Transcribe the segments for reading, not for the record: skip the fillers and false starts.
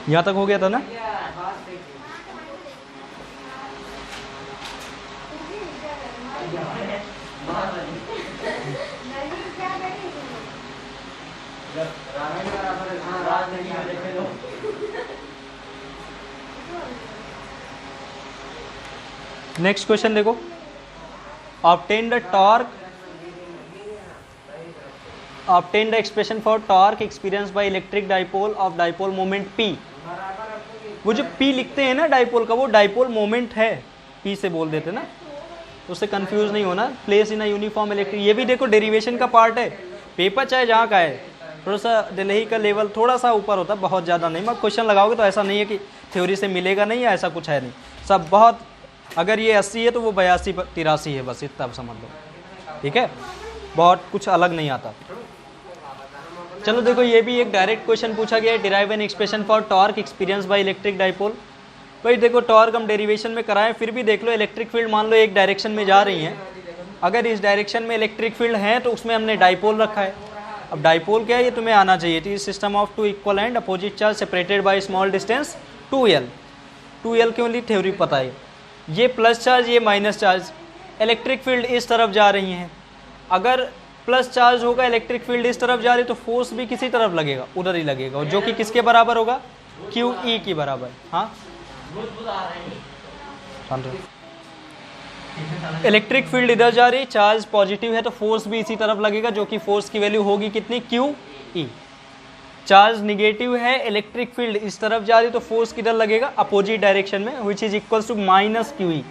यहाँ तक हो गया था ना? नेक्स्ट क्वेश्चन देखो, obtain the expression for torque experienced by electric dipole of dipole moment P। वो जो P लिखते हैं ना डाइपोल का, वो डाइपोल मोमेंट है, P से बोल देते ना, उससे कंफ्यूज नहीं होना। प्लेस इन यूनिफॉर्म इलेक्ट्रिक, ये भी देखो डेरिवेशन का पार्ट है। पेपर चाहे जहाँ का है, थोड़ा सा दिल्ली का लेवल थोड़ा सा ऊपर होता है, बहुत ज़्यादा नहीं। मगर क्वेश्चन लगाओगे तो ऐसा नहीं है कि थ्योरी से मिलेगा नहीं, या ऐसा कुछ है नहीं। सब बहुत, अगर ये 80 है तो वो 82 83 है, बस इतना समझ लो, ठीक है। बहुत कुछ अलग नहीं आता। चलो देखो, ये भी एक डायरेक्ट क्वेश्चन पूछा गया है, derive an expression for torque experience by electric dipole. भाई देखो, टॉर्क हम डेरिवेशन में कराएं, फिर भी देख लो इलेक्ट्रिक फील्ड मान लो एक डायरेक्शन में जा रही है। अगर इस डायरेक्शन में इलेक्ट्रिक फील्ड है तो उसमें हमने डाइपोल रखा है। अब डाइपोल क्या है, ये तुम्हें आना चाहिए। तो system of two equal and opposite charge separated by small distance 2L। 2L की ओनली थ्योरी पता है। ये प्लस चार्ज, ये माइनस चार्ज, इलेक्ट्रिक फील्ड इस तरफ जा रही हैं। अगर प्लस चार्ज होगा, इलेक्ट्रिक फील्ड इस तरफ जा रही, तो फोर्स भी किसी तरफ लगेगा, उधर ही लगेगा, जो कि किसके बराबर होगा, QE की बराबर। हाँ, इलेक्ट्रिक फील्ड इधर जा रही, चार्ज पॉजिटिव है, तो फोर्स भी इसी तरफ लगेगा, जो कि फोर्स की वैल्यू होगी कितनी, QE। चार्ज निगेटिव है, इलेक्ट्रिक फील्ड इस तरफ जा रही, तो फोर्स किधर लगेगा, अपोजिट डायरेक्शन में, which is equal to minus QE।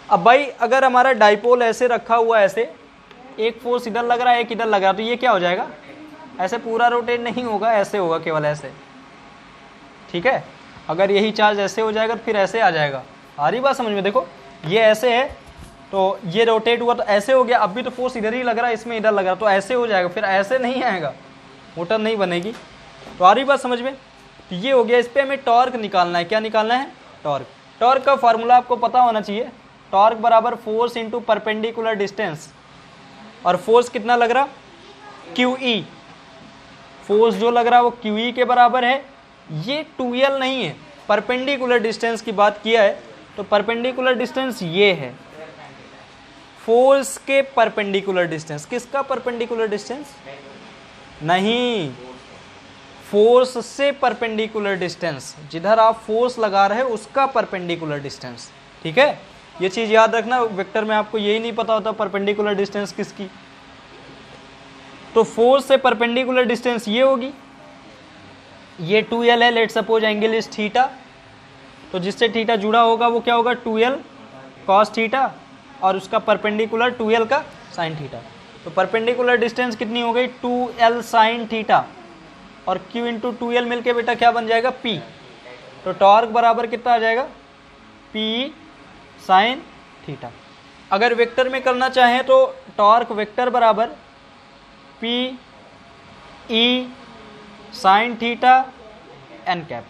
अब भाई अगर हमारा डाइपोल ऐसे रखा हुआ है, ऐसे एक फोर्स इधर लग रहा है, एक इधर लग रहा है, तो ये क्या हो जाएगा, ऐसे पूरा रोटेट नहीं होगा, ऐसे होगा, केवल ऐसे, ठीक है। अगर यही चार्ज ऐसे हो जाएगा तो फिर ऐसे आ जाएगा। आ रही बात समझ में? देखो ये ऐसे है तो ये रोटेट हुआ तो ऐसे हो गया, अब भी तो फोर्स इधर ही लग रहा है, इसमें इधर लग रहा है, तो ऐसे हो जाएगा, फिर ऐसे नहीं आएगा, मोटर नहीं बनेगी। तो आ रही बात समझ में? तो ये हो गया। इस पर हमें टॉर्क निकालना है। क्या निकालना है? टॉर्क। टॉर्क का फॉर्मूला आपको पता होना चाहिए। टॉर्क बराबर फोर्स इंटू परपेंडिकुलर डिस्टेंस, और फोर्स कितना लग रहा, QE। फोर्स जो लग रहा है वो QE के बराबर है। ये 2L नहीं है, परपेंडिकुलर डिस्टेंस की बात किया है, तो परपेंडिकुलर डिस्टेंस ये है, फोर्स के परपेंडिकुलर डिस्टेंस। किसका परपेंडिकुलर डिस्टेंस? नहीं, फोर्स से परपेंडिकुलर डिस्टेंस, जिधर आप फोर्स लगा रहे हो उसका परपेंडिकुलर डिस्टेंस, ठीक है। ये चीज याद रखना, वेक्टर में आपको यही नहीं पता होता परपेंडिकुलर डिस्टेंस किसकी। तो फोर्स से परपेंडिकुलर डिस्टेंस ये होगी, ये 2L है, let suppose angle is theta, तो जिससे थीटा जुड़ा होगा वो क्या होगा, 2L cos थीटा, और उसका परपेंडिकुलर 2L का sin थीटा। तो परपेंडिकुलर डिस्टेंस कितनी हो गई, 2L sin थीटा, और Q इंटू 2L मिलके बेटा क्या बन जाएगा, P। तो टॉर्क बराबर कितना आ जाएगा, P sin थीटा। अगर वेक्टर में करना चाहें तो टॉर्क वेक्टर बराबर P E sin theta n cap.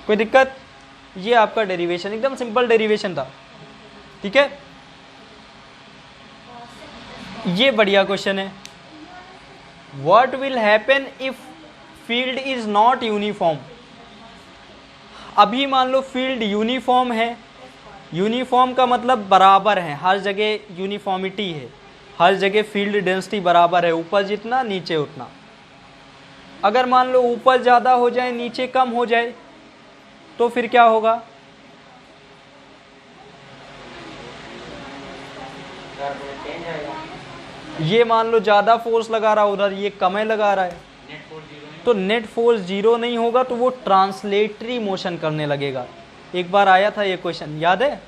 कोई दिक्कत? ये आपका डेरिवेशन एकदम सिंपल डेरिवेशन था, ठीक है। ये बढ़िया क्वेश्चन है। What will happen if field is not uniform. अभी मान लो फील्ड यूनिफॉर्म है, यूनिफॉर्म का मतलब बराबर है, हर जगह यूनिफॉर्मिटी है, हर जगह फील्ड डेंसिटी बराबर है, ऊपर जितना नीचे उतना। अगर मान लो ऊपर ज़्यादा हो जाए नीचे कम हो जाए तो फिर क्या होगा, ये मान लो ज़्यादा फोर्स लगा रहा है उधर, ये कम है लगा रहा है, तो नेट फोर्स जीरो नहीं होगा, तो वो ट्रांसलेटरी मोशन करने लगेगा। एक बार आया था ये क्वेश्चन, याद है,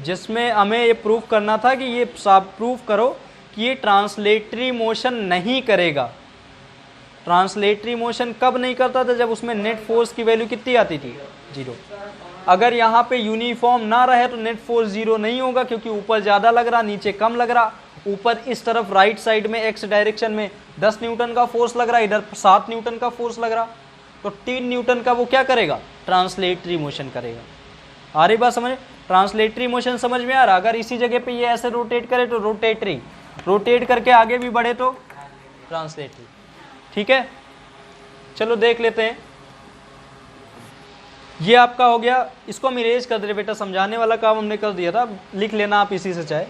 जिसमें हमें ये प्रूफ करना था कि ये साफ प्रूफ करो कि ये ट्रांसलेटरी मोशन नहीं करेगा। ट्रांसलेटरी मोशन कब नहीं करता था, जब उसमें नेट फोर्स की वैल्यू कितनी आती थी, जीरो। अगर यहाँ पे यूनिफॉर्म ना रहे तो नेट फोर्स जीरो नहीं होगा, क्योंकि ऊपर ज़्यादा लग रहा नीचे कम लग रहा। ऊपर इस तरफ राइट साइड में एक्स डायरेक्शन में 10 न्यूटन का फोर्स लग रहा है, इधर 7 न्यूटन का फोर्स लग रहा, तो 3 न्यूटन का वो क्या करेगा, ट्रांसलेटरी मोशन करेगा। आ रही बात समझ? ट्रांसलेटरी मोशन समझ में आ रहा? अगर इसी जगह पे ये ऐसे रोटेट करे तो रोटेटरी, रोटेट करके आगे भी बढ़े तो ट्रांसलेटरी, ठीक है। चलो देख लेते हैं। ये आपका हो गया, इसको हम इरेज कर दे रहे बेटा, समझाने वाला काम हमने कर दिया था, लिख लेना आप इसी से चाहे।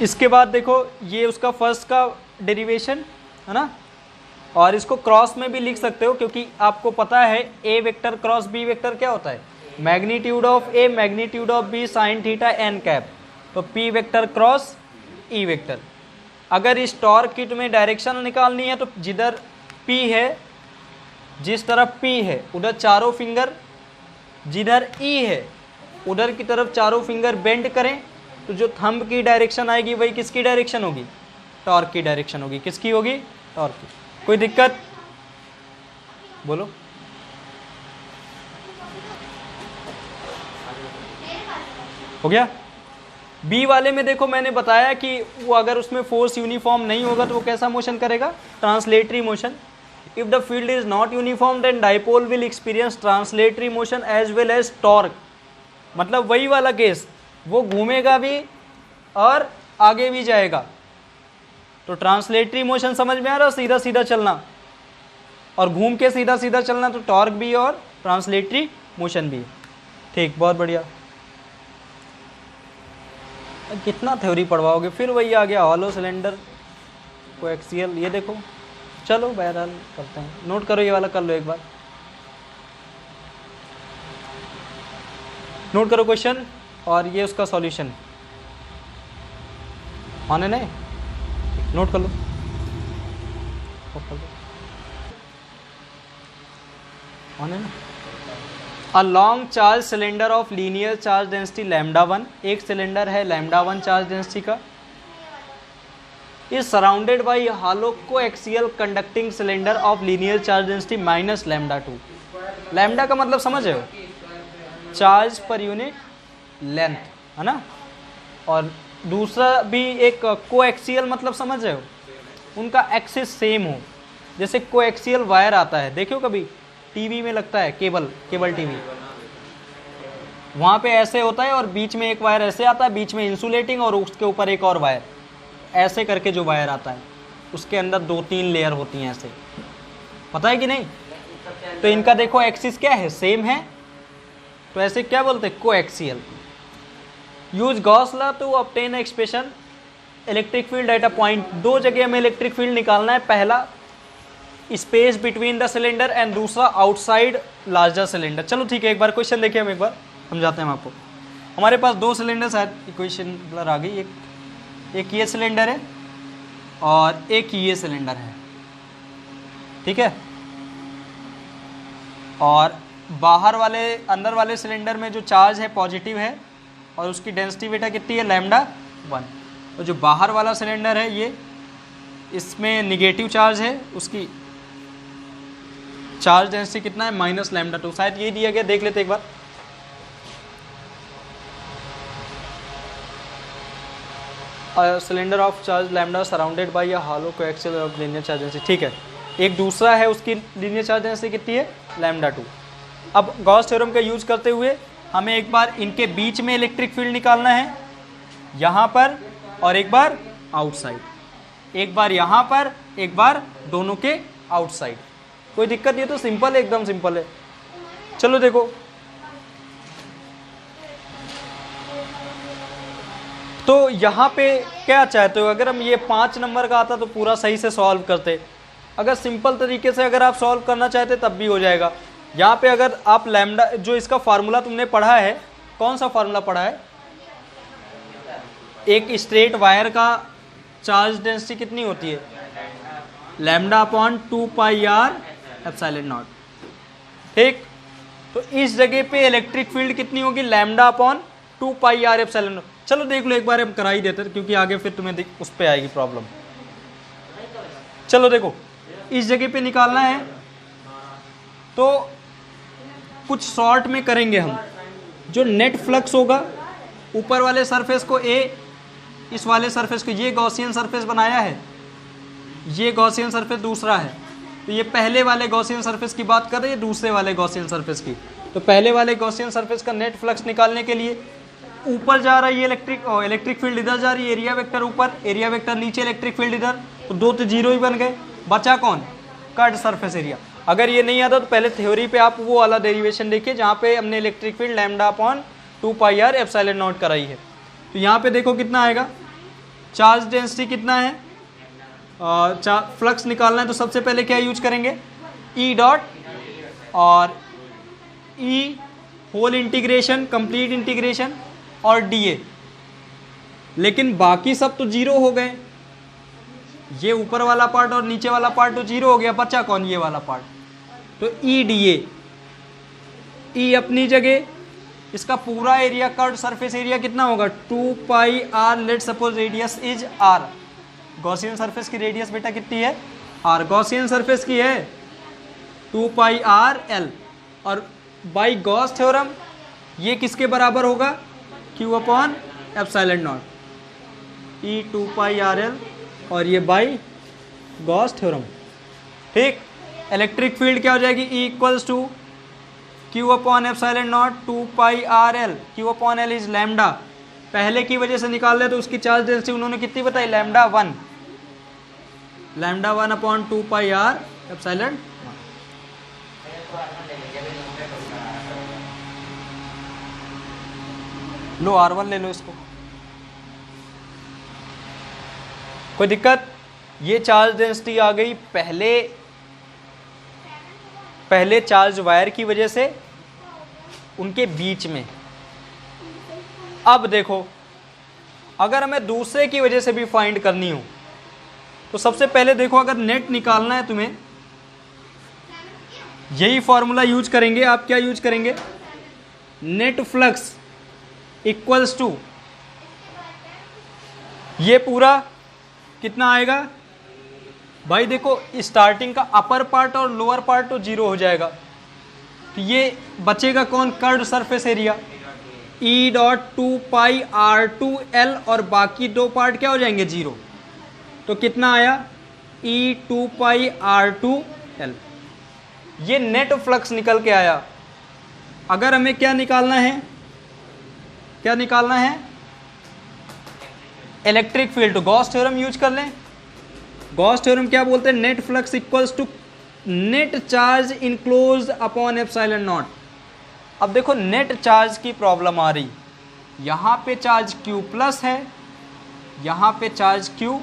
इसके बाद देखो ये उसका फर्स्ट का डेरिवेशन है ना, और इसको क्रॉस में भी लिख सकते हो क्योंकि आपको पता है A vector cross B vector क्या होता है, magnitude of A magnitude of B sine theta N cap. तो P vector cross E vector. अगर इस टॉर्क किट में डायरेक्शन निकालनी है तो जिधर P है, जिस तरफ P है उधर चारों फिंगर, जिधर E है उधर की तरफ चारों फिंगर बेंड करें, तो जो थंब की डायरेक्शन आएगी वही किसकी डायरेक्शन होगी, टॉर्क की डायरेक्शन होगी। किसकी होगी, टॉर्क की। कोई दिक्कत बोलो। हो गया। बी वाले में देखो मैंने बताया कि वो अगर उसमें फोर्स यूनिफॉर्म नहीं होगा तो वो कैसा मोशन करेगा, translatory motion. If the field is not uniform then dipole will experience translatory motion as well as torque. मतलब वही वाला केस, वो घूमेगा भी और आगे भी जाएगा। तो ट्रांसलेटरी मोशन समझ में आ रहा, सीधा सीधा चलना, और घूम के सीधा सीधा चलना, तो टॉर्क भी और ट्रांसलेटरी मोशन भी। ठीक, बहुत बढ़िया। कितना थ्योरी पढ़वाओगे, फिर वही आ गया हॉलो सिलेंडर कोएक्सियल। ये देखो, चलो बहरहाल करते हैं, नोट करो ये वाला कर लो एक बार, नोट करो क्वेश्चन और ये उसका सॉल्यूशन माने नहीं, नोट कर लो, माने ना। A long charge cylinder of linear charge density lambda 1, एक सिलेंडर है lambda 1 चार्ज डेंसिटी का, is surrounded by a hollow coaxial conducting cylinder of linear charge density minus lambda 2। lambda का मतलब समझ रहे हो, चार्ज पर यूनिट लेंथ है ना, और दूसरा भी एक कोएक्सियल मतलब समझ रहे हो, उनका एक्सिस सेम हो। जैसे कोएक्सियल वायर आता है, देखो कभी टीवी में लगता है, केबल टीवी, वहाँ पे ऐसे होता है और बीच में एक वायर ऐसे आता है, बीच में इंसुलेटिंग और उसके ऊपर एक और वायर, ऐसे करके जो वायर आता है उसके अंदर 2-3 लेयर होती हैं ऐसे, पता है कि नहीं। तो इनका देखो एक्सिस क्या है, सेम है, तो ऐसे क्या बोलते हैं, coaxial. Use Gauss law to obtain expression electric field at a point. दो जगह हमें इलेक्ट्रिक फील्ड निकालना है, पहला space between the cylinder and दूसरा आउटसाइड लार्जर सिलेंडर। चलो ठीक है, एक बार क्वेश्चन देखिए, हम एक बार समझाते हैं हम आपको। हमारे पास दो सिलेंडर, शायद इक्वेशन ब्लर आ गई, एक ये सिलेंडर है और एक ये सिलेंडर है, ठीक है। और बाहर वाले, अंदर वाले सिलेंडर में जो चार्ज है पॉजिटिव है और उसकी डेंसिटी बेटा कितनी है, लैम्डा 1। और जो बाहर वाला सिलेंडर है ये, इसमें निगेटिव चार्ज है, उसकी चार्ज डेंसिटी कितना है, माइनस लैम्डा 2। शायद ये दिया गया, देख लेते एक बार। Cylinder of charge lambda surrounded by a hollow coaxial of linear charge density, ठीक है। एक दूसरा है, उसकी लीनियर चार्ज डेंसिटी कितनी है, लैम्डा 2। अब गॉस थ्योरम का यूज करते हुए हमें एक बार इनके बीच में इलेक्ट्रिक फील्ड निकालना है, यहाँ पर और एक बार आउटसाइड, एक बार यहाँ पर, एक बार दोनों के आउटसाइड। कोई दिक्कत नहीं, तो सिंपल है, एकदम सिंपल है। चलो देखो, तो यहाँ पे क्या चाहते हो, अगर हम ये 5 नंबर का आता तो पूरा सही से सॉल्व करते, अगर सिंपल तरीके से अगर आप सॉल्व करना चाहते तब भी हो जाएगा। यहाँ पे अगर आप लैम्डा, जो इसका फार्मूला तुमने पढ़ा है, कौन सा फार्मूला पढ़ा है, एक स्ट्रेट वायर का चार्ज डेंसिटी कितनी होती है, lambda upon 2 pi r epsilon naught, ठीक। तो इस जगह पे इलेक्ट्रिक फील्ड कितनी होगी, lambda upon 2 pi r epsilon naught. चलो देख लो एक बार, हम करा ही देते क्योंकि आगे फिर तुम्हें उस पर आएगी प्रॉब्लम। चलो देखो, इस जगह पे निकालना है तो कुछ शॉर्ट में करेंगे हम। जो नेट फ्लक्स होगा ऊपर वाले सरफेस को ए, इस वाले सरफेस को, ये गॉसियन सरफेस बनाया है, ये गॉसियन सरफेस दूसरा है, तो ये पहले वाले गॉसियन सरफेस की बात कर रही है, दूसरे वाले गॉसियन सरफेस की। तो पहले वाले गॉसियन सरफेस का नेट फ्लक्स निकालने के लिए ऊपर जा रहा है ये इलेक्ट्रिक फील्ड, इधर जा रही है, एरिया वेक्टर ऊपर, एरिया वेक्टर नीचे, इलेक्ट्रिक फील्ड इधर, तो 2 तो 0 ही बन गए, बचा कौन, कर्ड सरफेस एरिया। अगर ये नहीं आता तो पहले थ्योरी पे आप वो वाला डेरिवेशन देखिए जहाँ पे हमने electric field lambda upon 2 pi r epsilon naught कराई है। तो यहाँ पे देखो कितना आएगा, चार्ज डेंसिटी कितना है, फ्लक्स निकालना है तो सबसे पहले क्या यूज करेंगे, ई डॉट और ई होल इंटीग्रेशन, कंप्लीट इंटीग्रेशन और डीए। लेकिन बाकी सब तो 0 हो गए, ये ऊपर वाला पार्ट और नीचे वाला पार्ट तो 0 हो गया, बचा कौन, ये वाला पार्ट। तो ई डीए, ई अपनी जगह, इसका पूरा एरिया कर्व सरफेस एरिया कितना होगा 2 pi R, let suppose radius is R. Gaussian surface की रेडियस बेटा कितनी है आर, गॉसियन सरफेस की है 2 पाई आर एल, और बाई गॉस थ्योरम ये किसके बराबर होगा, Q upon epsilon naught, E 2 pi R L, और ये बाई गॉस थ्योरम। ठीक, इलेक्ट्रिक फील्ड क्या हो जाएगी, E equals to Q upon epsilon naught 2 pi R L, Q upon L is lambda, पहले की वजह से निकाल ले तो उसकी चार्ज डेंसिटी उन्होंने कितनी बताई, lambda 1, lambda 1 upon 2 pi r epsilon. लो R1 ले लो इसको, कोई दिक्कत। ये चार्ज डेंसिटी आ गई पहले चार्ज वायर की वजह से उनके बीच में। अब देखो अगर हमें दूसरे की वजह से भी फाइंड करनी हो तो सबसे पहले देखो, अगर नेट निकालना है तुम्हें, यही फॉर्मूला यूज करेंगे। आप क्या यूज करेंगे, नेट फ्लक्स इक्वल्स टू, ये पूरा कितना आएगा भाई, देखो स्टार्टिंग का अपर पार्ट और लोअर पार्ट तो 0 हो जाएगा, तो ये बचेगा कौन, curved surface area, E dot 2 pi are 2 l, और बाकी दो पार्ट क्या हो जाएंगे 0। तो कितना आया, ई 2 पाई आर 2 एल, ये नेट फ्लक्स निकल के आया। अगर हमें क्या निकालना है, क्या निकालना है, इलेक्ट्रिक फील्ड, तो गॉस थ्योरम यूज कर लें। गॉस थ्योरम क्या बोलते हैं, net flux equals to net charge enclose upon epsilon naught. अब देखो नेट चार्ज की प्रॉब्लम आ रही, यहां पे चार्ज Q प्लस है, यहां पे चार्ज Q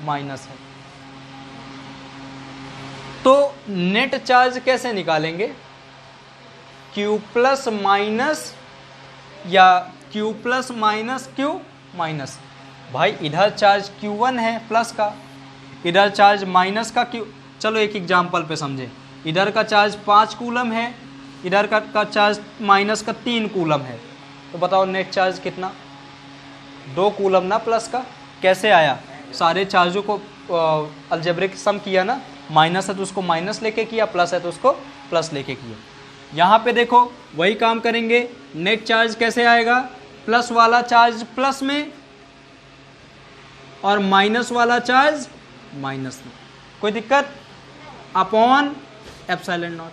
माइनस है, तो नेट चार्ज कैसे निकालेंगे, Q प्लस माइनस या Q plus minus Q minus. भाई इधर चार्ज Q1 है प्लस का, इधर चार्ज माइनस का Q। चलो एक एग्जांपल पे समझें, इधर का चार्ज 5 कूलम है, इधर का चार्ज माइनस का 3 कूलम है, तो बताओ नेट चार्ज कितना, 2 कूलम ना प्लस का। कैसे आया, सारे चार्जों को अलजेब्रिक सम किया ना, माइनस है तो उसको माइनस लेके किया, प्लस है तो उसको प्लस लेके किया। यहाँ पे देखो वही काम करेंगे, नेट चार्ज कैसे आएगा, प्लस वाला चार्ज प्लस में और माइनस वाला चार्ज माइनस में, कोई दिक्कत, अपॉन एप्सिलॉन नॉट।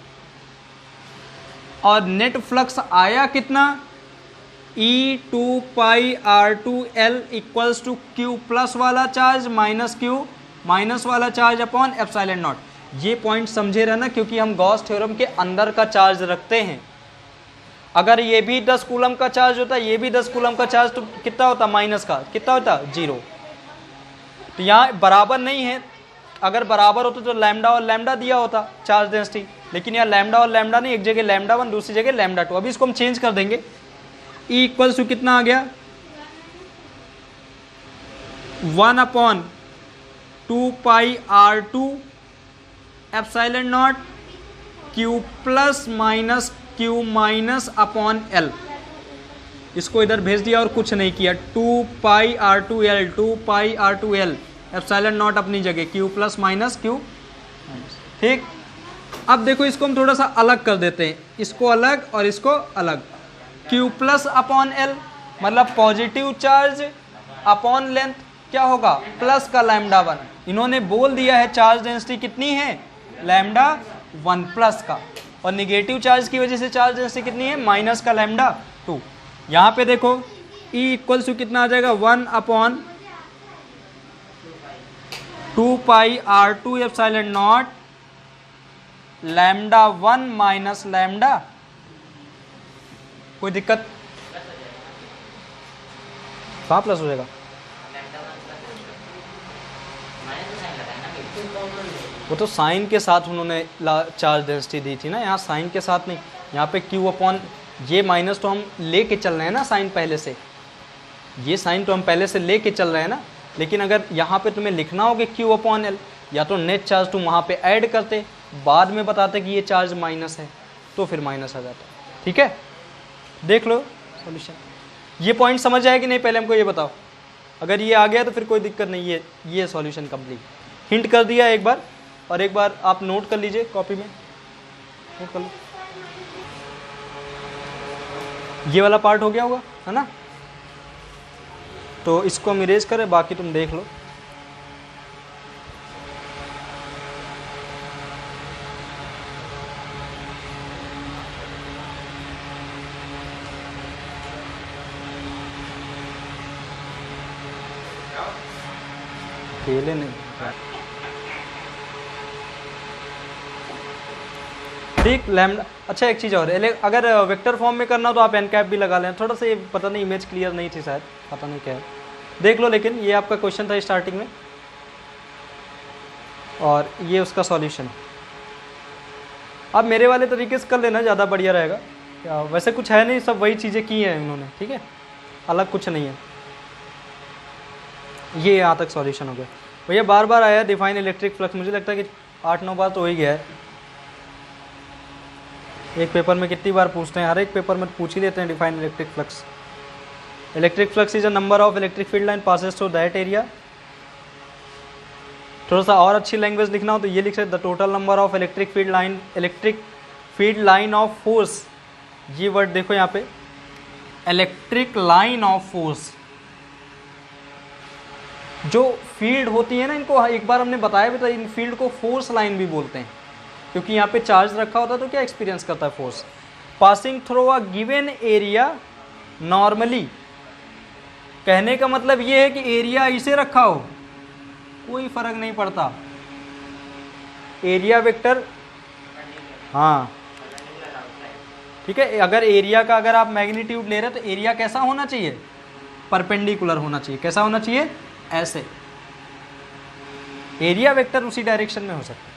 और नेट फ्लक्स आया कितना, E 2 pi are 2 L equals to Q plus वाला चार्ज माइनस Q माइनस वाला चार्ज अपॉन एप्सिलॉन नॉट। ये पॉइंट समझे रहना, क्योंकि हम गॉस थ्योरम के अंदर का चार्ज रखते हैं। अगर ये भी 10 कूलम का चार्ज होता, ये भी 10 कूलम का चार्ज, तो कितना होता, माइनस का कितना होता, 0। तो यहाँ बराबर नहीं है, अगर बराबर होता तो लैम्डा और लैम्डा दिया होता चार्ज डेंसिटी, लेकिन यहाँ लैम्डा और लैम्डा नहीं, एक जगह लैम्डा 1 दूसरी जगह लैम्डा 2। अभी इसको हम चेंज कर देंगे, ई इक्वल्स टू कितना आ गया, 1 upon 2 pi are 2 epsilon naught Q plus minus Q minus upon L। इसको इधर भेज दिया और कुछ नहीं किया, 2 pi are 2 L, 2 pi are 2 L, epsilon naught अपनी जगह, Q प्लस माइनस Q। ठीक, अब देखो इसको हम थोड़ा सा अलग कर देते हैं, इसको अलग और इसको अलग। Q प्लस अपॉन एल मतलब पॉजिटिव चार्ज अपॉन लेंथ क्या होगा, प्लस का लैम्डा 1। इन्होंने बोल दिया है चार्ज डेंसिटी कितनी है, लैम्डा 1 प्लस का, और निगेटिव चार्ज की वजह से चार्ज डेंसिटी कितनी है, माइनस का लैम्डा 2। यहाँ पे देखो E इक्वल्स टू कितना आ जाएगा, 1 upon 2 pi R2 epsilon not lambda 1 minus lambda. कोई दिक्कत? कहाँ प्लस हो जाएगा? वो तो साइन के साथ उन्होंने चार्ज डेंसिटी दी थी ना, यहाँ साइन के साथ नहीं। यहाँ पे Q अपॉन ये माइनस तो हम लेके चल रहे हैं ना साइन पहले से, ये साइन तो हम पहले से लेके चल रहे हैं ना। लेकिन अगर यहाँ पे तुम्हें लिखना हो कि Q अपॉन L, या तो नेट चार्ज तुम वहाँ पे ऐड करते, बाद में बताते कि ये चार्ज माइनस है, तो फिर माइनस आ जाता। ठीक है, देख लो सॉल्यूशन। ये पॉइंट समझ आया कि नहीं, पहले हमको ये बताओ। अगर ये आ गया तो फिर कोई दिक्कत नहीं है, ये सॉल्यूशन कंप्लीट। हिंट कर दिया एक बार, और एक बार आप नोट कर लीजिए कॉपी में, नोट कर लो। ये वाला पार्ट हो गया होगा, है ना? तो इसको हम इरेज करें, बाकी तुम देख लो। अकेले नहीं, ठीक लैम्डा। अच्छा एक चीज़ और, अगर वेक्टर फॉर्म में करना हो तो आप एन कैप भी लगा लें। थोड़ा सा ये पता नहीं, इमेज क्लियर नहीं थी शायद, पता नहीं क्या है, देख लो। लेकिन ये आपका क्वेश्चन था स्टार्टिंग में, और ये उसका सॉल्यूशन। आप मेरे वाले तरीके से कर लेना, ज़्यादा बढ़िया रहेगा। वैसे कुछ है नहीं, सब वही चीज़ें की हैं इन्होंने, ठीक है, अलग कुछ नहीं है। ये यहाँ तक सॉल्यूशन हो गया भैया। बार बार आया डिफाइन इलेक्ट्रिक फ्लक्स, मुझे लगता है कि 8-9 बार तो हो ही गया है। एक पेपर में कितनी बार पूछते हैं, हर एक पेपर में पूछ ही लेते हैं define electric flux. Electric flux is a number of electric field line passes through that area. थोड़ा सा और अच्छी लैंग्वेज लिखना हो तो ये लिख सकते, the total number of electric field line of force. ये वर्ड देखो यहाँ पे, इलेक्ट्रिक लाइन ऑफ फोर्स। जो फील्ड होती है ना, इनको एक बार हमने बताया भी था, इन फील्ड को फोर्स लाइन भी बोलते हैं, क्योंकि यहाँ पे चार्ज रखा होता है तो क्या एक्सपीरियंस करता है, force. Passing through a given area normally, कहने का मतलब ये है कि एरिया इसे रखा हो, कोई फर्क नहीं पड़ता, एरिया वेक्टर, हाँ ठीक है। अगर एरिया का अगर आप मैग्नीट्यूड ले रहे हैं तो एरिया कैसा होना चाहिए, परपेंडिकुलर होना चाहिए। कैसा होना चाहिए, ऐसे। एरिया वेक्टर उसी डायरेक्शन में हो सकता है।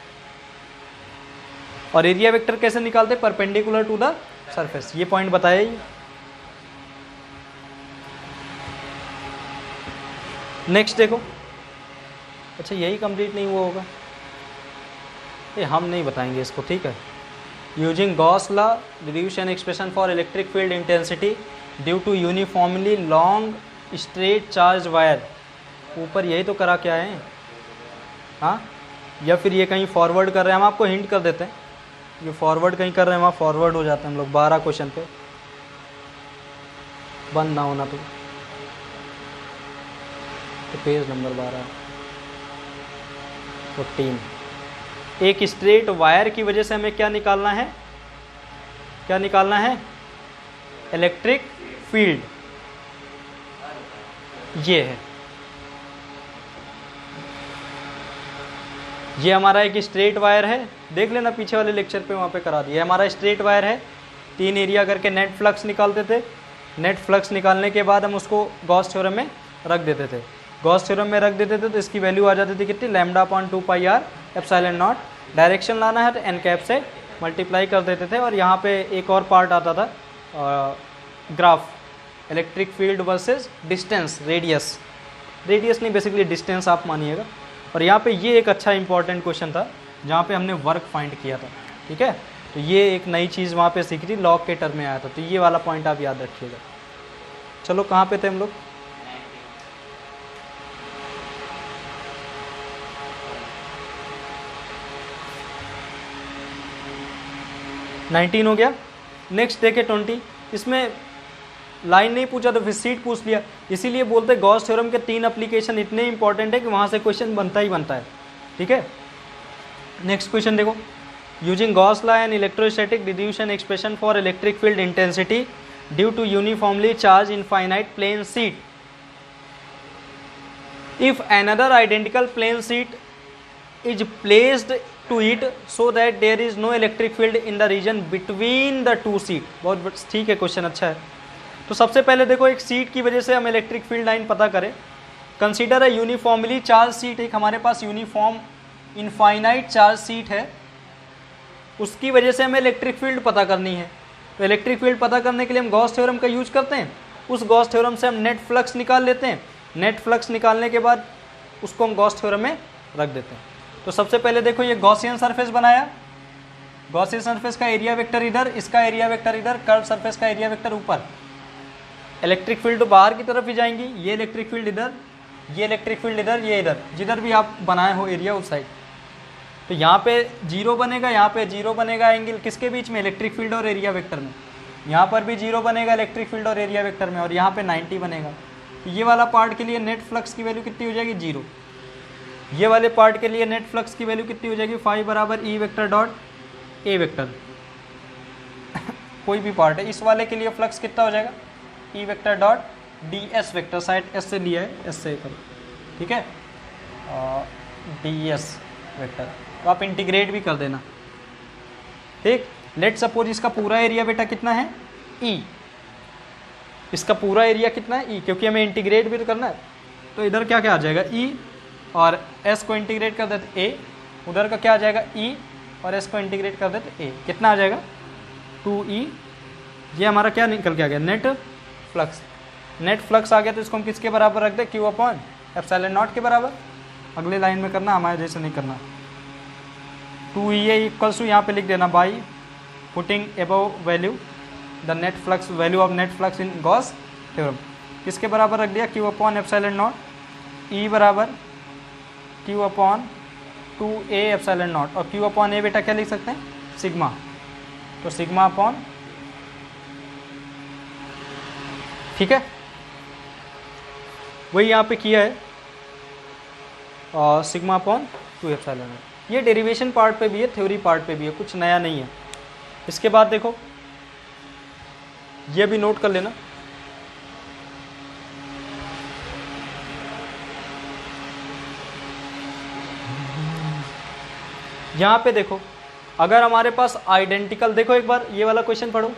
और एरिया वेक्टर कैसे निकालते, परपेंडिकुलर टू द सरफेस। ये पॉइंट बताया ही। नेक्स्ट देखो, अच्छा यही कंप्लीट नहीं हुआ होगा, ये हम नहीं बताएंगे इसको, ठीक है। Using Gauss law deduce an expression for electric field intensity due to uniformly long straight charge wire. ऊपर यही तो करा क्या है, हाँ, या फिर ये कहीं फॉरवर्ड कर रहे हैं, हम आपको हिंट कर देते हैं। ये फॉरवर्ड कहीं कर रहे हैं, वहाँ फॉरवर्ड हो जाते हैं हम लोग। 12 क्वेश्चन पे बंद ना होना तो पेज नंबर 12 14। एक स्ट्रेट वायर की वजह से हमें क्या निकालना है, क्या निकालना है, इलेक्ट्रिक फील्ड। ये है, ये हमारा एक स्ट्रेट वायर है, देख लेना पीछे वाले लेक्चर पे, वहाँ पे करा दिया। हमारा स्ट्रेट वायर है, 3 एरिया करके नेट फ्लक्स निकालते थे। नेट फ्लक्स निकालने के बाद हम उसको गॉस थ्योरम में रख देते थे। गॉस थ्योरम में रख देते थे तो इसकी वैल्यू आ जाती थी कितनी, λ/2 πr एप्सिलॉन नॉट। डायरेक्शन लाना है तो एन कैप से मल्टीप्लाई कर देते थे। और यहाँ पे एक और पार्ट आता था, graph, electric field versus distance, radius नहीं, बेसिकली डिस्टेंस आप मानिएगा। और यहाँ पे ये एक अच्छा इंपॉर्टेंट क्वेश्चन था जहाँ पे हमने वर्क फाइंड किया था, ठीक है। तो ये एक नई चीज़ वहाँ पे सीखी थी, लॉग के टर्म में आया था। तो ये वाला पॉइंट आप याद रखिएगा। चलो कहाँ पे थे हम लोग, 19 हो गया। नेक्स्ट देखे 20, इसमें लाइन नहीं पूछा तो फिर सीट पूछ लिया। इसीलिए बोलते गॉस थ्योरम के 3 एप्लीकेशन इतने इंपॉर्टेंट है कि वहाँ से क्वेश्चन बनता ही बनता है, ठीक है। नेक्स्ट क्वेश्चन देखो, using Gauss law and electrostatic deduction expression for electric field intensity due to uniformly charge infinite plane sheet, if another identical plane sheet is placed to it so that there is no electric field in the region between the two sheet. बहुत ठीक है, question अच्छा है। तो सबसे पहले देखो, एक सीट की वजह से हम इलेक्ट्रिक फील्ड लाइन पता करें। Consider a uniformly charge seat, एक हमारे पास यूनिफॉर्म इनफाइनाइट चार्ज सीट है, उसकी वजह से हमें इलेक्ट्रिक फील्ड पता करनी है। तो इलेक्ट्रिक फील्ड पता करने के लिए हम गॉस थ्योरम का यूज करते हैं। उस गॉस थ्योरम से हम नेट फ्लक्स निकाल लेते हैं। नेट फ्लक्स निकालने के बाद उसको हम गॉस थ्योरम में रख देते हैं। तो सबसे पहले देखो, ये गॉसियन सरफेस बनाया, गॉसियन सरफेस का एरिया वेक्टर इधर, इसका एरिया वेक्टर इधर, कर्व सरफेस का एरिया वेक्टर ऊपर। इलेक्ट्रिक फील्ड तो बाहर की तरफ ही जाएंगी, ये इलेक्ट्रिक फील्ड इधर, ये इलेक्ट्रिक फील्ड इधर, ये इधर, जिधर भी आप बनाए हो एरिया उस साइड। तो यहाँ पे जीरो बनेगा, यहाँ पे जीरो बनेगा, एंगल किसके बीच में, इलेक्ट्रिक फील्ड और एरिया वेक्टर में। यहाँ पर भी जीरो बनेगा इलेक्ट्रिक फील्ड और एरिया वेक्टर में, और यहाँ पे 90 बनेगा। तो ये वाला पार्ट के लिए नेट फ्लक्स की वैल्यू कितनी हो जाएगी, जीरो। ये वाले पार्ट के लिए नेट फ्लक्स की वैल्यू कितनी हो जाएगी, फाई बराबर E vector dot A vector. कोई भी पार्ट है, इस वाले के लिए फ्लक्स कितना हो जाएगा, E vector dot D S vector, side S से लिया है, एस से करो, ठीक है, डी एस वेक्टर। तो आप इंटीग्रेट भी कर देना, ठीक। लेट सपोज इसका पूरा एरिया बेटा कितना है, ई, इसका पूरा एरिया कितना है, ई, क्योंकि हमें इंटीग्रेट भी तो करना है। तो इधर क्या क्या आ जाएगा, ई, और एस को इंटीग्रेट कर देते ए, उधर का क्या आ जाएगा, ई, और एस को इंटीग्रेट कर देते ए, कितना आ जाएगा, 2e। ये हमारा क्या निकल के आ गया, नेट फ्लक्स। नेट फ्लक्स आ गया तो इसको हम किसके बराबर रख दें, क्यू अपॉन एप्सिलॉन नॉट के बराबर। अगले लाइन में करना, हमारे जैसे नहीं करना। 2e इक्वल्स टू यहाँ पे लिख देना, by putting above value the net flux, value of net flux in Gauss theorem, किसके बराबर रख दिया, क्यू अपॉन एप्सिलॉन नॉट, ई बराबर Q upon 2a epsilon naught, और क्यू अपॉन ए बेटा क्या लिख सकते हैं, सिग्मा। तो सिग्मा अपॉन, ठीक है, वही यहाँ पे किया है, और सिग्मा अपॉन 2 एप्सिलॉन नॉट। ये डेरिवेशन पार्ट पे भी है, थ्योरी पार्ट पे भी है, कुछ नया नहीं है। इसके बाद देखो, ये भी नोट कर लेना, यहाँ पे देखो, अगर हमारे पास आइडेंटिकल, देखो एक बार ये वाला क्वेश्चन पढ़ो,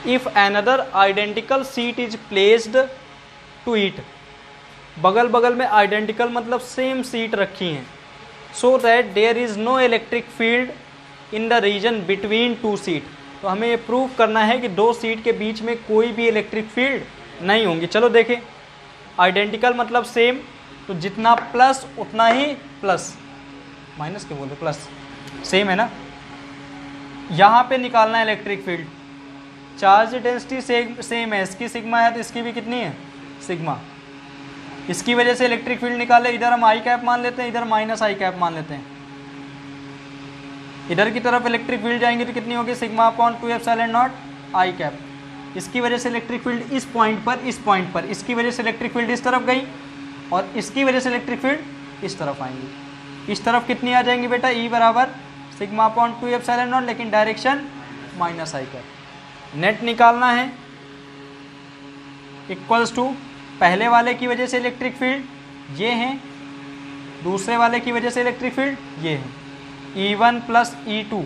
if another identical sheet is placed to it, बगल बगल में आइडेंटिकल मतलब सेम सीट रखी हैं, so that there is no electric field in the region between two sheet. तो हमें ये प्रूव करना है कि दो सीट के बीच में कोई भी इलेक्ट्रिक फील्ड नहीं होंगी। चलो देखें, आइडेंटिकल मतलब सेम, तो जितना प्लस उतना ही प्लस, माइनस के बोलते प्लस, सेम है ना। यहाँ पे निकालना है electric field, charge density same है, इसकी सिग्मा है तो इसकी भी कितनी है, सिग्मा। इसकी वजह से इलेक्ट्रिक फील्ड निकाले, इधर हम आई कैप मान लेते हैं, इधर माइनस आई कैप मान लेते हैं। इधर की तरफ इलेक्ट्रिक फील्ड जाएंगे तो कितनी होगी, sigma upon 2 epsilon not I cap. इसकी वजह से इलेक्ट्रिक फील्ड इस पॉइंट पर, इस पॉइंट पर, इसकी वजह से इलेक्ट्रिक फील्ड इस तरफ गई, और इसकी वजह से इलेक्ट्रिक फील्ड इस तरफ आएंगी। इस तरफ कितनी आ जाएंगी बेटा, ई बराबर सिग्मा अपॉन 2 एप्सिलॉन नॉट, लेकिन डायरेक्शन माइनस आई कैप। नेट निकालना है, इक्वल्स टू पहले वाले की वजह से इलेक्ट्रिक फील्ड ये हैं, दूसरे वाले की वजह से इलेक्ट्रिक फील्ड ये है, E1 प्लस E2।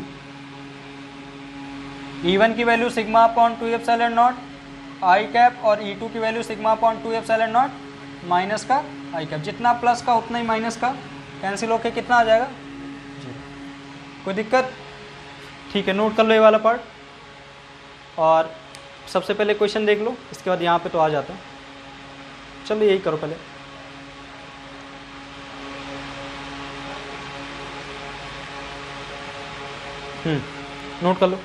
E1 की value sigma upon 2 epsilon not I cap, और E2 की value sigma upon 2 epsilon not minus का आई कैप। जितना प्लस का उतना ही माइनस का, कैंसिल होके कितना आ जाएगा, जीरो। कोई दिक्कत, ठीक है, नोट कर लो ये वाला पार्ट। और सबसे पहले क्वेश्चन देख लो, इसके बाद यहाँ पे तो आ जाता है। चलो यही करो पहले, नोट कर लो,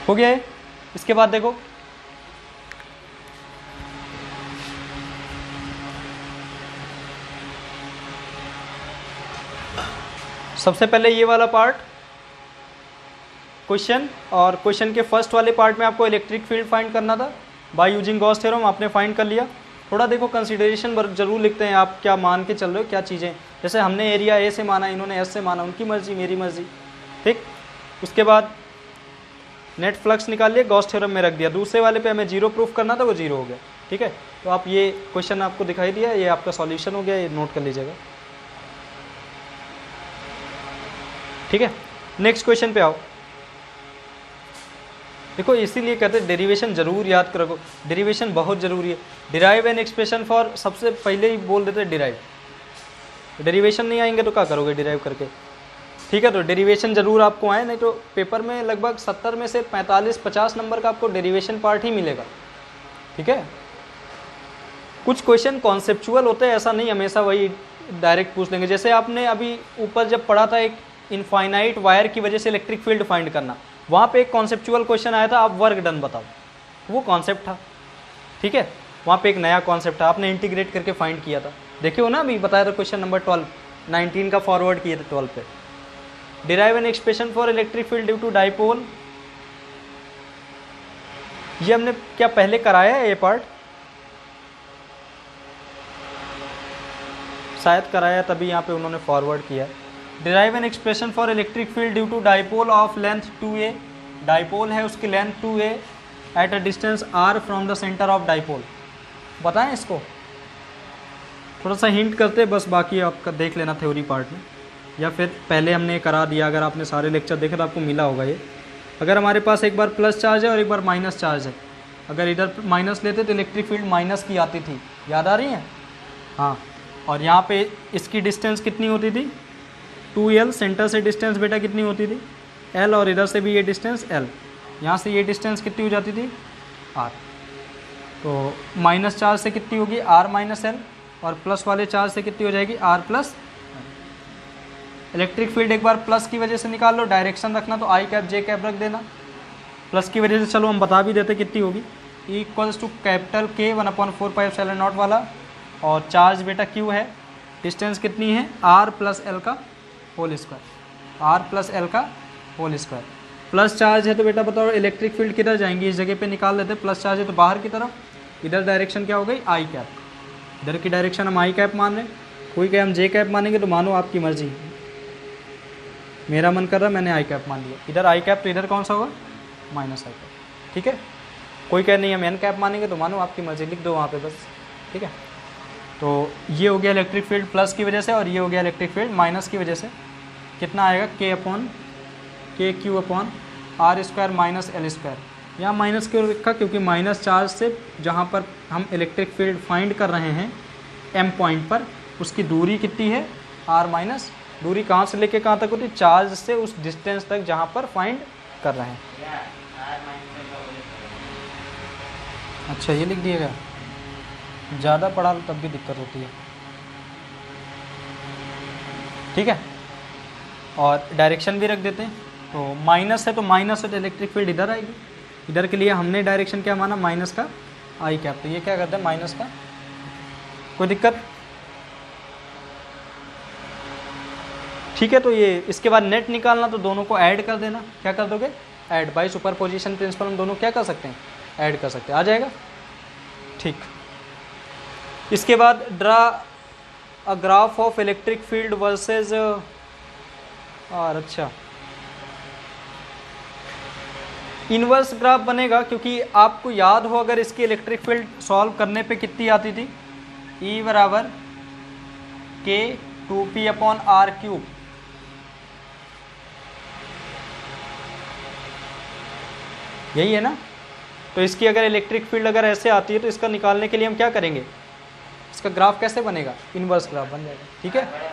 हो गया है। इसके बाद देखो, सबसे पहले ये वाला पार्ट क्वेश्चन, और क्वेश्चन के फर्स्ट वाले पार्ट में आपको इलेक्ट्रिक फील्ड फाइंड करना था बाय यूजिंग गॉस थ्योरम, आपने फाइंड कर लिया। थोड़ा देखो कंसीडरेशन जरूर लिखते हैं, आप क्या मान के चल रहे हो, क्या चीज़ें, जैसे हमने एरिया ए से माना, इन्होंने एस से माना, उनकी मर्जी मेरी मर्जी, ठीक। उसके बाद नेट फ्लक्स निकाल लिया, गॉस थ्योरम में रख दिया। दूसरे वाले पे हमें जीरो प्रूफ करना था, वो जीरो हो गया, ठीक है, तो आप ये क्वेश्चन आपको दिखाई दिया, ये आपका सॉल्यूशन हो गया, ये नोट कर लीजिएगा। ठीक है, नेक्स्ट क्वेश्चन पे आओ। देखो इसीलिए कहते हैं डेरिवेशन जरूर याद करो, डेरिवेशन बहुत जरूरी है। डिराइव एन एक्सप्रेशन फॉर, सबसे पहले ही बोल देते हैं डिराइव, डेरिवेशन नहीं आएंगे तो क्या करोगे डिराइव करके। ठीक है, तो डेरिवेशन जरूर आपको आए, नहीं तो पेपर में लगभग 70 में से 45-50 नंबर का आपको डेरिवेशन पार्ट ही मिलेगा। ठीक है, कुछ क्वेश्चन कॉन्सेप्चुअल होते हैं, ऐसा नहीं हमेशा वही डायरेक्ट पूछ लेंगे। जैसे आपने अभी ऊपर जब पढ़ा था एक इनफाइनाइट वायर की वजह से इलेक्ट्रिक फील्ड फाइंड करना, वहाँ पे एक कॉन्सेप्चुअल क्वेश्चन आया था, आप वर्क डन बताओ, वो कॉन्सेप्ट था। ठीक है, वहाँ पे एक नया कॉन्सेप्ट था, आपने इंटीग्रेट करके फाइंड किया था, देखे हो ना, अभी बताया था क्वेश्चन नंबर 12, 19 का फॉरवर्ड किया था 12 पे। Derive an expression for electric field due to dipole, ये हमने क्या पहले कराया है, ये पार्ट शायद कराया, तभी यहाँ पे उन्होंने फॉरवर्ड किया। Derive an expression for electric field due to dipole of length 2a, dipole है उसकी length 2a at a distance r from the centre of dipole. बताएं इसको, थोड़ा सा हिंट करते बस, बाकी आपका देख लेना थ्योरी पार्ट में, या फिर पहले हमने करा दिया, अगर आपने सारे लेक्चर देखे तो आपको मिला होगा ये। अगर हमारे पास एक बार प्लस चार्ज है और एक बार माइनस चार्ज है, अगर इधर माइनस लेते तो इलेक्ट्रिक फील्ड माइनस की आती थी, याद आ रही है? हाँ, और यहाँ पे इसकी डिस्टेंस कितनी होती थी 2l, सेंटर से डिस्टेंस बेटा कितनी होती थी l, और इधर से भी ये डिस्टेंस l, यहाँ से ये डिस्टेंस कितनी हो जाती थी r। तो माइनस चार्ज से कितनी होगी r माइनस l, और प्लस वाले चार्ज से कितनी हो जाएगी r प्लस। इलेक्ट्रिक फील्ड एक बार प्लस की वजह से निकाल लो, डायरेक्शन रखना तो आई कैप जे कैप रख देना, प्लस की वजह से चलो हम बता भी देते कितनी होगी, इक्वल्स टू कैपिटल K 1/4πε0 वाला, और चार्ज बेटा Q है, डिस्टेंस कितनी है r प्लस l का whole square, r plus l का होल स्क्वायर। प्लस चार्ज है तो बेटा बताओ इलेक्ट्रिक फील्ड किधर जाएंगी, इस जगह पे निकाल लेते, प्लस चार्ज है तो बाहर की तरफ, इधर डायरेक्शन क्या हो गई आई कैप, इधर की डायरेक्शन हम आई कैप मान रहे हैं, कोई कहे हम जे कैप मानेंगे तो मानो आपकी मर्जी, मेरा मन कर रहा मैंने आई कैप मान लिया, इधर आई कैप तो इधर कौन सा होगा माइनस आई कैप। ठीक है, कोई कहे नहीं हम एन कैप मानेंगे तो मानो आपकी मर्जी, लिख दो वहाँ पे बस। ठीक है, तो ये हो गया इलेक्ट्रिक फील्ड प्लस की वजह से, और ये हो गया इलेक्ट्रिक फील्ड माइनस की वजह से। कितना आएगा K/Q/r² माइनस l²। यहाँ माइनस क्यों लिखा, क्योंकि माइनस चार्ज से जहाँ पर हम इलेक्ट्रिक फील्ड फाइंड कर रहे हैं m पॉइंट पर, उसकी दूरी कितनी है r माइनस, दूरी कहाँ से लेके कहाँ तक होती है, चार्ज से उस डिस्टेंस तक जहाँ पर फाइंड कर रहे हैं। अच्छा ये लिख दिया गया, ज़्यादा पढ़ा तब भी दिक्कत होती है। ठीक है, और डायरेक्शन भी रख देते हैं, तो माइनस है तो माइनस से तो इलेक्ट्रिक फील्ड इधर आएगी, इधर के लिए हमने डायरेक्शन क्या माना माइनस का आई कैप, तो ये क्या करते हैं माइनस का, कोई दिक्कत। ठीक है, तो ये इसके बाद नेट निकालना, तो दोनों को ऐड कर देना, क्या कर दोगे ऐड, बाय सुपरपोजिशन प्रिंसिपल हम दोनों क्या कर सकते हैं ऐड कर सकते हैं, आ जाएगा। ठीक, इसके बाद draw a graph of electric field versus, और अच्छा इनवर्स ग्राफ बनेगा, क्योंकि आपको याद हो अगर इसकी इलेक्ट्रिक फील्ड सॉल्व करने पे कितनी आती थी, E बराबर K2P/r³, यही है ना। तो इसकी अगर इलेक्ट्रिक फील्ड अगर ऐसे आती है तो इसका निकालने के लिए हम क्या करेंगे, इसका ग्राफ कैसे बनेगा, इनवर्स ग्राफ बन जाएगा। ठीक है,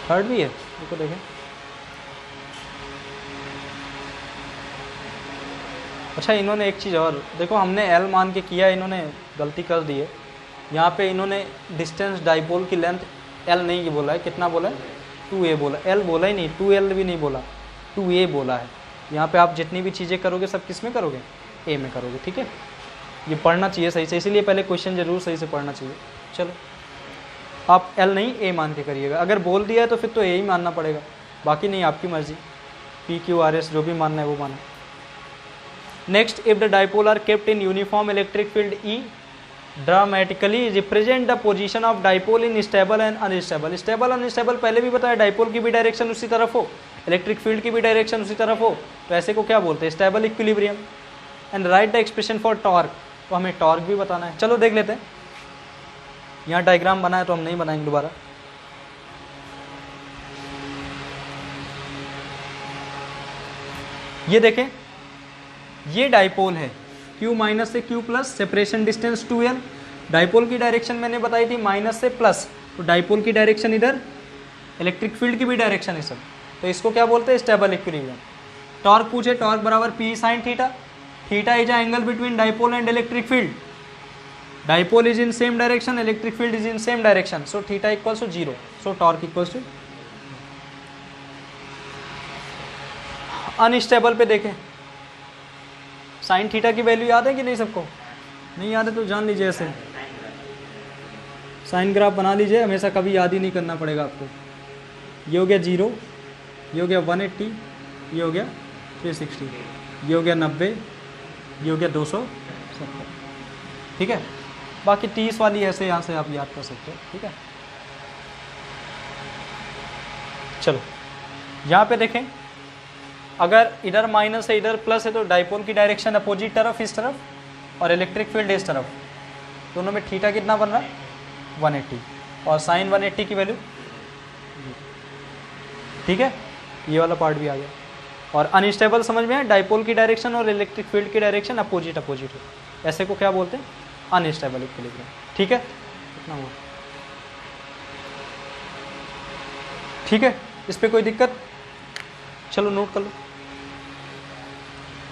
थर्ड भी है, देखो देखें। अच्छा इन्होंने एक चीज़ और देखो, हमने L मान के किया, इन्होंने गलती कर दी है। यहाँ पे इन्होंने डिस्टेंस डाइपोल की लेंथ L नहीं बोला है, कितना बोला है 2a बोला, L बोला ही नहीं, 2L भी नहीं बोला, 2a बोला है। यहाँ पे आप जितनी भी चीज़ें करोगे सब किस में करोगे, A में करोगे। ठीक है, ये पढ़ना चाहिए सही से, इसीलिए पहले क्वेश्चन जरूर सही से पढ़ना चाहिए। चलो आप L नहीं A मान के करिएगा, अगर बोल दिया है तो फिर तो A ही मानना पड़ेगा, बाकी नहीं आपकी मर्जी, PQRS जो भी मानना है वो माना। Next, if the dipole are kept in uniform electric field E, dramatically represent the position of dipole in stable and unstable. Stable unstable पहले भी बताया, डाइपोल की भी डायरेक्शन उसी तरफ हो, इलेक्ट्रिक फील्ड की भी डायरेक्शन उसी तरफ हो, तो ऐसे को क्या बोलते हैं? Stable equilibrium. And right the expression for torque, तो हमें टॉर्क भी बताना है। चलो देख लेते हैं, यहाँ डायग्राम बना है तो हम नहीं बनाएंगे दोबारा। ये देखें, ये डाइपोल है, Q माइनस से Q plus, separation distance 2L। Dipole की डायरेक्शन मैंने बताई थी माइनस से प्लस, तो डाइपोल की डायरेक्शन इधर, इलेक्ट्रिक फील्ड की भी डायरेक्शन इस, तो इसको क्या बोलते हैं? Stable equilibrium. टॉर्क पूछे, टॉर्क बराबर P sine theta. Theta is angle between dipole and electric field. Dipole is in same direction, electric field is in same direction, so theta equals to 0, so torque equals to. Unstable पे देखें, sine theta की value याद है कि नहीं सबको? नहीं याद है तो जान लीजिए, ऐसे साइन ग्राफ बना लीजिए, हमेशा कभी याद ही नहीं करना पड़ेगा आपको। ये हो गया 0, ये हो गया 180, ये हो गया 360, ये हो गया 90, ये हो गया 270, ठीक है। बाकी 30 वाली ऐसे यहाँ से आप याद कर सकते हो, ठीक है। चलो यहाँ पे देखें, अगर इधर माइनस है इधर प्लस है तो डाइपोल की डायरेक्शन अपोजिट तरफ इस तरफ, और इलेक्ट्रिक फील्ड इस तरफ, दोनों में थीटा कितना बन रहा है? 180, और साइन 180 की वैल्यू, ठीक है। ये वाला पार्ट भी आ गया। और अनस्टेबल समझ में है, डाइपोल की डायरेक्शन और इलेक्ट्रिक फील्ड की डायरेक्शन अपोजिट है, ऐसे को क्या बोलते हैं? अनस्टेबल इक्विलिब्रियम, ठीक है। इतना हुआ, ठीक है। इस पे कोई दिक्कत? चलो नोट कर लो।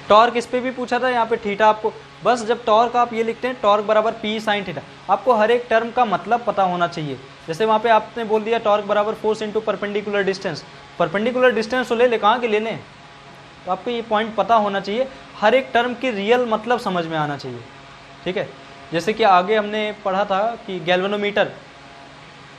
टॉर्क इस पे भी पूछा था, यहाँ पे थीटा आपको, बस जब टॉर्क आप ये लिखते हैं टॉर्क बराबर P साइन थीटा, आपको हर एक टर्म का मतलब पता होना चाहिए। जैसे वहाँ पे आपने बोल दिया टॉर्क बराबर force into perpendicular distance, perpendicular distance तो ले ले, कहाँ के ले लें, तो आपको ये पॉइंट पता होना चाहिए, हर एक टर्म की रियल मतलब समझ में आना चाहिए, ठीक है। जैसे कि आगे हमने पढ़ा था कि galvanometer,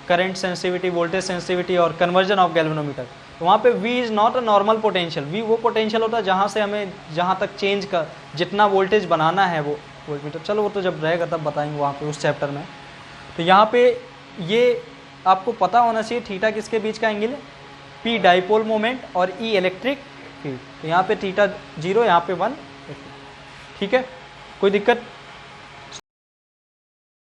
current sensitivity, voltage sensitivity और कन्वर्जन ऑफ गैल्वेनोमीटर, तो वहाँ पे V is not a normal potential. V वो पोटेंशियल होता है जहाँ से हमें जहाँ तक चेंज का जितना वोल्टेज बनाना है वो वोल्टमीटर, चलो वो तो जब रहेगा तब बताएंगे वहाँ पे उस चैप्टर में। तो यहाँ पे ये आपको पता होना चाहिए थीटा किसके बीच का एंगल है? P डाइपोल मोमेंट और E इलेक्ट्रिक फील्ड। तो यहाँ पे थीटा 0, यहाँ पे 1, ठीक है। कोई दिक्कत?